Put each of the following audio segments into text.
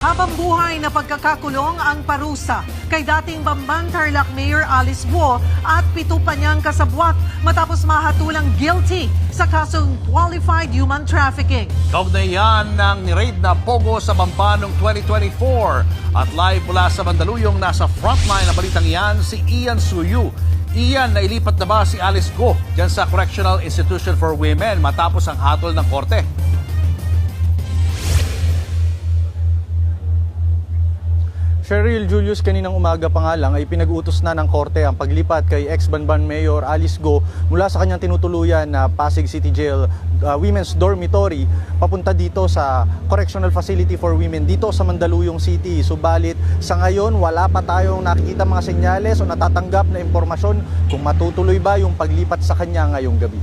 Habang buhay na pagkakakulong ang parusa kay dating Bamban Tarlac Mayor Alice Guo at 7 pa niyang kasabwat matapos mahatulang guilty sa kasong qualified human trafficking. Kaugnay yan ng ni-raid na Pogo sa Bamban noong 2024. At live mula sa Mandaluyong, nasa frontline na balitang yan si Ian Suyu. Ian, nailipat na ba si Alice Guo dyan sa Correctional Institution for Women matapos ang hatol ng korte? Cheryl, Julius, kaninang umaga pa nga lang ay pinag-utos na ng korte ang paglipat kay ex-Banban Mayor Alice Guo mula sa kanyang tinutuluyan na Pasig City Jail Women's Dormitory papunta dito sa Correctional Facility for Women dito sa Mandaluyong City. Subalit sa ngayon wala pa tayong nakikita mga senyales o natatanggap na impormasyon kung matutuloy ba yung paglipat sa kanya ngayong gabi.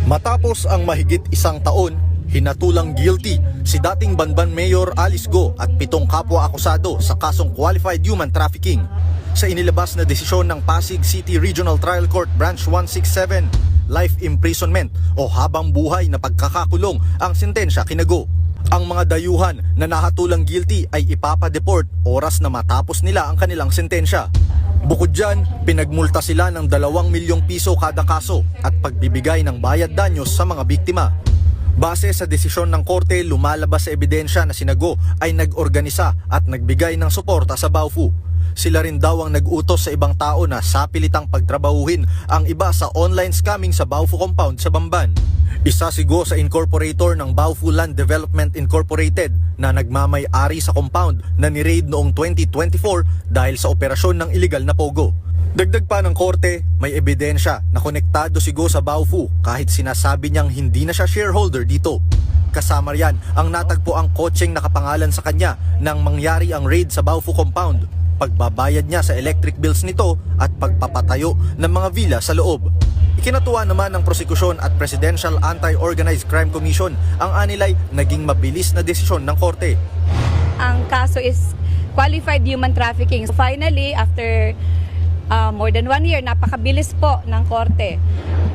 Matapos ang mahigit isang taon, hinatulang guilty si dating Banban Mayor Alice Guo at 7 kapwa akusado sa kasong qualified human trafficking. Sa inilabas na desisyon ng Pasig City Regional Trial Court Branch 167, life imprisonment o habang buhay na pagkakakulong ang sentensya kina Guo. Ang mga dayuhan na nahatulang guilty ay ipapadeport oras na matapos nila ang kanilang sentensya. Bukod dyan, pinagmulta sila ng 2 milyong piso kada kaso at pagbibigay ng bayad danyos sa mga biktima. Base sa desisyon ng korte, lumalabas sa ebidensya na sina Guo ay nag-organisa at nagbigay ng suporta sa Baofu. Sila rin daw ang nag-utos sa ibang tao na sapilitang pagtrabahuhin ang iba sa online scamming sa Baofu compound sa Bamban. Isa si Guo sa incorporator ng Baofu Land Development Incorporated na nagmamay-ari sa compound na ni-raid noong 2024 dahil sa operasyon ng iligal na pogo. Dagdag pa ng korte, may ebidensya na konektado si Guo sa Baofu kahit sinasabi niyang hindi na siya shareholder dito. Kasama riyan ang natagpo ang kotseng nakapangalan sa kanya nang mangyari ang raid sa Baofu compound, pagbabayad niya sa electric bills nito at pagpapatayo ng mga villa sa loob. Ikinatuwa naman ng prosekusyon at Presidential Anti-Organized Crime Commission ang anilay naging mabilis na desisyon ng korte. Ang kaso is qualified human trafficking. So finally, after more than 1 year, napakabilis po ng korte.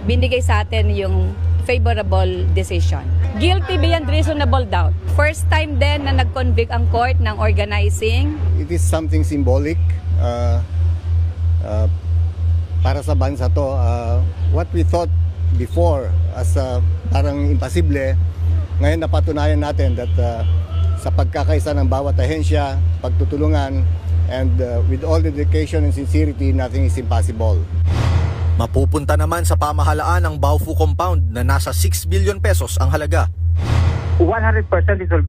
Binigay sa atin yung favorable decision. Guilty beyond reasonable doubt. First time din na nag-convict ang court ng organizing. It is something symbolic para sa bansa to. What we thought before as parang imposible, ngayon napatunayan natin that sa pagkakaisa ng bawat ahensya, pagtutulungan, and with all the dedication and sincerity, nothing is impossible. Mapupunta naman sa pamahalaan ang Baofu compound na nasa 6 billion pesos ang halaga. 100% it will